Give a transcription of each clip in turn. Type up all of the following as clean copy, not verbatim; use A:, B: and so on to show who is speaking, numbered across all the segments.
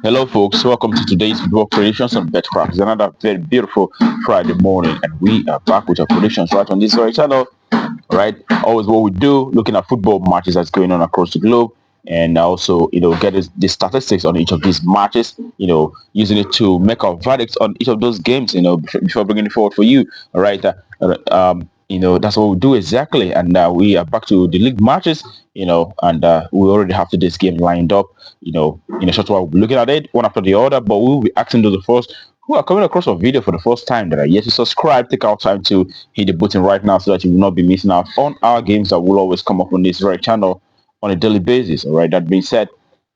A: Hello, folks. Welcome to today's football predictions on bettor. It's another very beautiful Friday morning, and we are back with our predictions right on this very channel. Right, always what we do, looking at football matches that's going on across the globe, and also get the statistics on each of these matches. Using it to make our verdicts on each of those games. Before bringing it forward for you. All right. That's what we do exactly, and we are back to the league matches. And we already have today's game lined up. In a short while, we'll be looking at it one after the other, but we will be asking those of us who are coming across our video for the first time that are yet to subscribe. Take our time to hit the button right now so that you will not be missing out on our games that will always come up on this very channel on a daily basis. All right. That being said,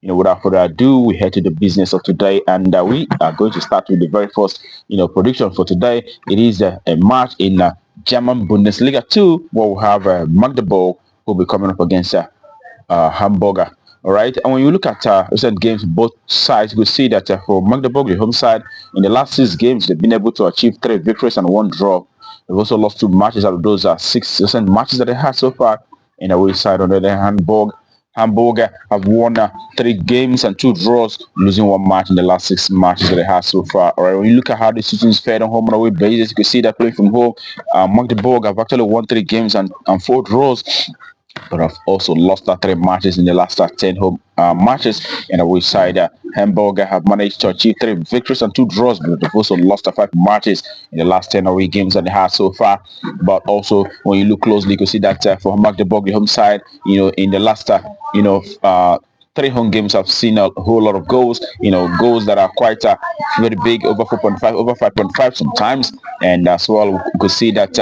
A: without further ado, we head to the business of today, and we are going to start with the very first, prediction for today. It is a match in German Bundesliga 2, where we have Magdeburg who will be coming up against Hamburger. All right, and when you look at recent games, both sides, you will see that for Magdeburg, the home side, in the last 6 games, they've been able to achieve 3 victories and 1 draw. They've also lost 2 matches out of those 6 recent matches that they had so far. In the away side, on the other hand, Hamburger have won 3 games and 2 draws, losing 1 match in the last 6 matches that they have so far. All right, when you look at how the season's fared on home and away basis, you can see that playing from home, Magdeburg have actually won 3 games and 4 draws, but have also lost 3 matches in the last 10 home matches. And away side, Hamburger have managed to achieve 3 victories and 2 draws, but they've also lost 5 matches in the last 10 away games that they had so far. But also, when you look closely, you can see that for Magdeburg, the home side, in the last 3 home games have seen a whole lot of goals, goals that are quite very big, over 4.5, over 5.5 sometimes. And as well, we could see that,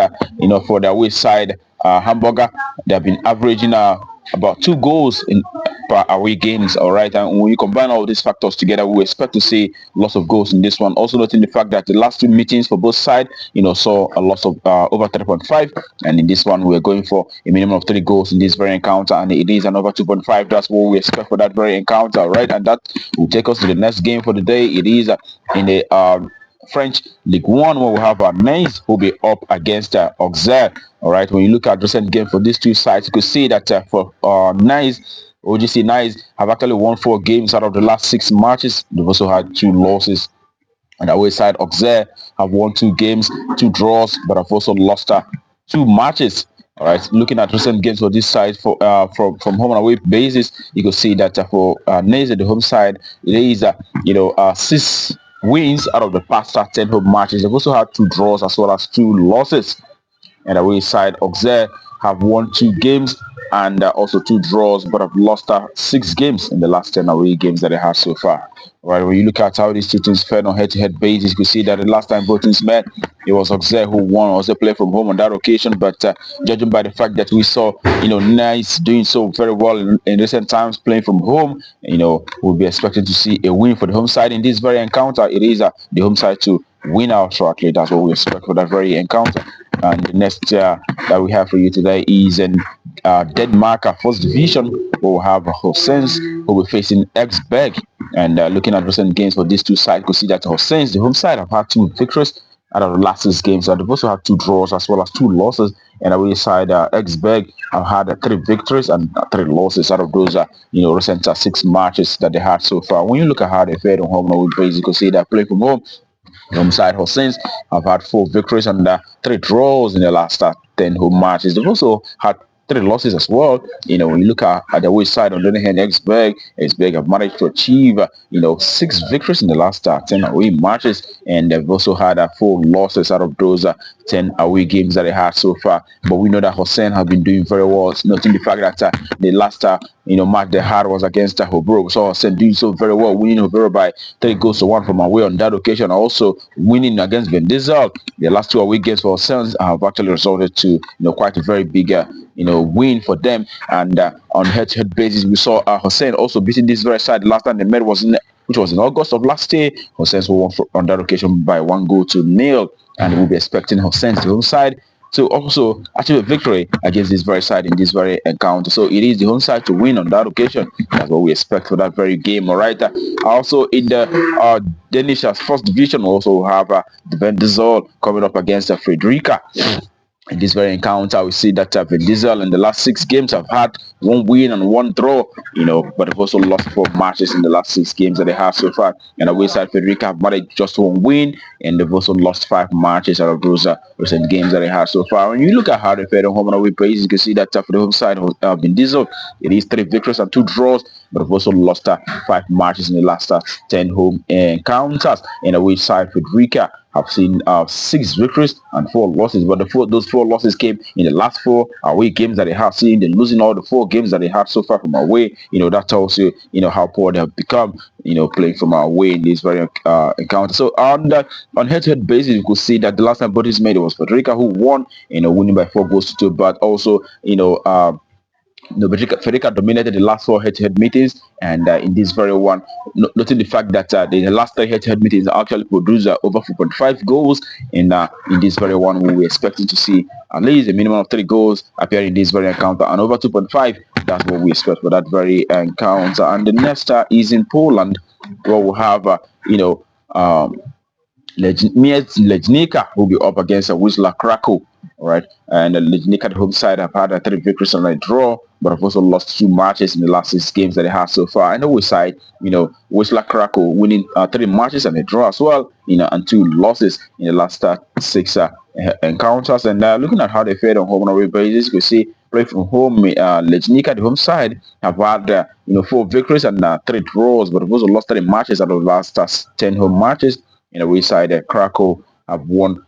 A: for the away side, Hamburger, they have been averaging about 2 goals in per away games. All right, and when you combine all these factors together, we expect to see lots of goals in this one. Also noting the fact that the last 2 meetings for both sides, saw a loss of over 3.5, and in this one we're going for a minimum of 3 goals in this very encounter, and it is an over 2.5. That's what we expect for that very encounter. All right, and that will take us to the next game for the day. It is in the French League 1, where we have Miedź who will be up against Auxerre. All right, when you look at recent game for these 2 sides, you could see that for Miedź, OGC Miedź have actually won 4 games out of the last 6 matches. They've also had 2 losses. And the away side, Auxerre have won 2 games, 2 draws, but have also lost 2 matches. All right, looking at recent games for this side from home and away basis, you can see that for Miedź, the home side, it is 6 wins out of the past 10 home matches. They've also had 2 draws as well as 2 losses. And the away side, Auxerre have won 2 games and also 2 draws, but have lost 6 games in the last 10 away games that they have so far. Right, when you look at how these 2 teams fared on head-to-head basis, you can see that the last time both teams met, it was Auxerre who won. Also played from home on that occasion, but judging by the fact that we saw, Miedź doing so very well in recent times playing from home, we'll be expecting to see a win for the home side in this very encounter. It is the home side to win out shortly. That's what we expect for that very encounter. And the next that we have for you today is in Denmark, first division, where we have Horsens who will be facing Esbjerg. And looking at recent games for these 2 sides, you can see that Horsens, the home side, have had 2 victories out of the last 6 games. And they've also had 2 draws as well as 2 losses. And away side, Esbjerg have had 3 victories and 3 losses out of those recent 6 matches that they had so far. When you look at how they fared on home and away basis, you can see that playing from home, the home side Horsens have had 4 victories and 3 draws in the last 10 home matches. They've also had 3 losses as well. When you look at the away side, on the other hand, Esbjerg have managed to achieve 6 victories in the last 10 away matches, and they've also had 4 losses out of those 10 away games that they had so far. But we know that Horsens have been doing very well, noting the fact that the last match they had was against Hobro. So Horsens doing so very well, winning Hobro by 3 goals to 1 from away on that occasion. Also winning against Vendsyssel. The last 2 away games for Horsens have actually resulted to quite a very big win for them. And on head-to-head basis, we saw Horsens also beating this very side. The last time they met which was in August of last year. Horsens won on that occasion by 1-0. And we'll be expecting Horsens, the home side, to also achieve a victory against this very side in this very encounter. So it is the home side to win on that occasion. That's what we expect for that very game. All right. Also in the Danish first division, we also have the Vendsyssel coming up against Fredericia. In this very encounter, we see that Vendsyssel in the last 6 games have had 1 win and 1 draw, but they've also lost 4 matches in the last 6 games that they have so far. And away side, Fredericia have managed just 1 win, and they've also lost 5 matches out of those recent games that they have so far. When you look at how they fared on home and away basis, you can see that for the home side, Vendsyssel, it is 3 victories and 2 draws, but they've also lost 5 matches in the last 10 home encounters. And away side, Fredericia have seen 6 victories and 4 losses, but those 4 losses came in the last 4 away games that they have seen. They're losing all the 4 games that they have so far from away. That tells you, how poor they have become, playing from away in this very encounter. So on head-to-head basis, you could see that the last time both is made, it was Fredericia who won, winning by 4 goals to 2, but also, Fredericia dominated the last 4 head-to-head meetings, and in this very one, noting the fact that the last 3 head-to-head meetings actually produced over 4.5 goals, and in this very one, we were expecting to see at least a minimum of 3 goals appear in this very encounter, and over 2.5. That's what we expect for that very encounter. And the next is in Poland, where we'll have Miedź Legnica will be up against Wisła Kraków. All right, and the Legnica, the home side, have had 3 victories and a draw, but have also lost 2 matches in the last 6 games that they have so far. And the away side, Wisła Kraków winning 3 matches and a draw as well, and 2 losses in the last 6 encounters. And looking at how they fared on home and away basis, you can see play from home, Legnica, the home side, have had 4 victories and 3 draws, but have also lost 3 matches out of the last 10 home matches. In the away side, Kraków have won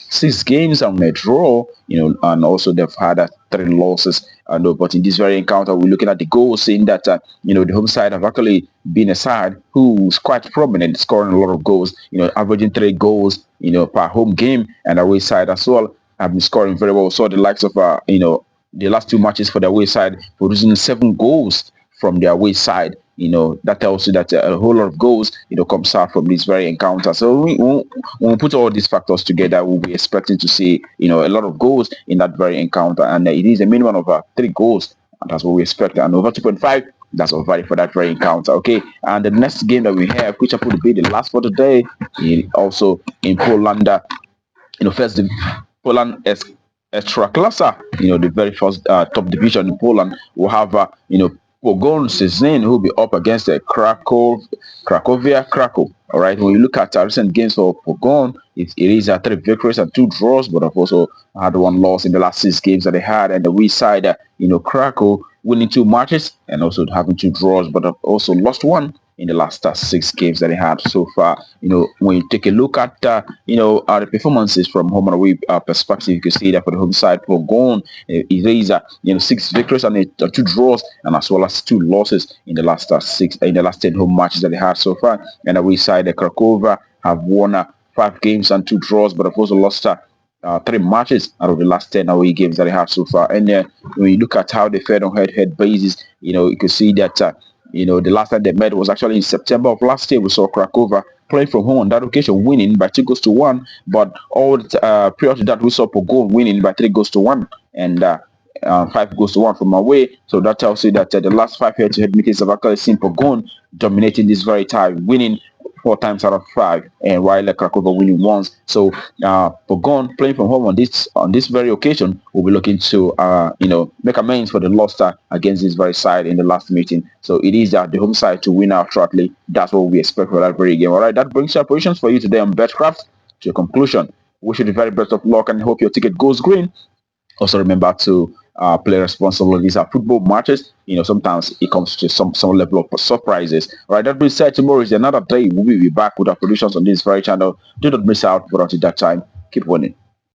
A: 6 games and a draw, and also they've had 3 losses. But in this very encounter, we're looking at the goals, seeing that the home side have actually been a side who's quite prominent, scoring a lot of goals, averaging 3 goals per home game, and the away side as well have been scoring very well. So the likes of the last 2 matches for the away side, producing 7 goals from their away side. That tells you that a whole lot of goals, comes out from this very encounter. So when we put all these factors together, we'll be expecting to see, a lot of goals in that very encounter. And it is a minimum of 3 goals. And that's what we expect. And over 2.5, that's our value for that very encounter. Okay. And the next game that we have, which I will be the last for today, also in Poland, first Poland Ekstraklasa, the very first top division in Poland, will have, Pogoń Szczecin, who will be up against Cracovia Kraków. All right, when you look at recent games for Pogoń, it is 3 victories and 2 draws, but have also had 1 loss in the last 6 games that they had. And the west side, Kraków winning 2 matches and also having 2 draws, but have also lost 1 in the last 6 games that they had so far. When you take a look at the performances from home and away perspective, you can see that for the home side, Pogoń, it is 6 victories and 2 draws, and as well as 2 losses in the last 10 home matches that they had so far. And the away side, Cracovia have won 5 games and 2 draws, but have also lost 3 matches out of the last 10 away games that they have so far. And when you look at how they fared on head-to-head basis, you can see that the last time they met was actually in September of last year. We saw Cracovia playing from home on that occasion, winning by 2 goals to 1. But all prior to that, we saw Pogoń winning by 3 goals to 1 and 5 goals to 1 from away. So that tells you that the last 5 head-to-head meetings have actually seen Pogoń dominating this very tie, winning 4 times out of 5, and while Cracovia winning once. So Pogoń playing from home on this very occasion will be looking to make amends for the loss against this very side in the last meeting. So it is the home side to win out shortly. That's what we expect for that very game. All right, that brings our positions for you today on BetCraft to a conclusion. Wish you the very best of luck and hope your ticket goes green. Also remember to play responsibly. These are football matches. Sometimes it comes to some level of surprises. All right, that being said, tomorrow is another day. We will be back with our predictions on this very channel. Do not miss out. But until that time, keep winning.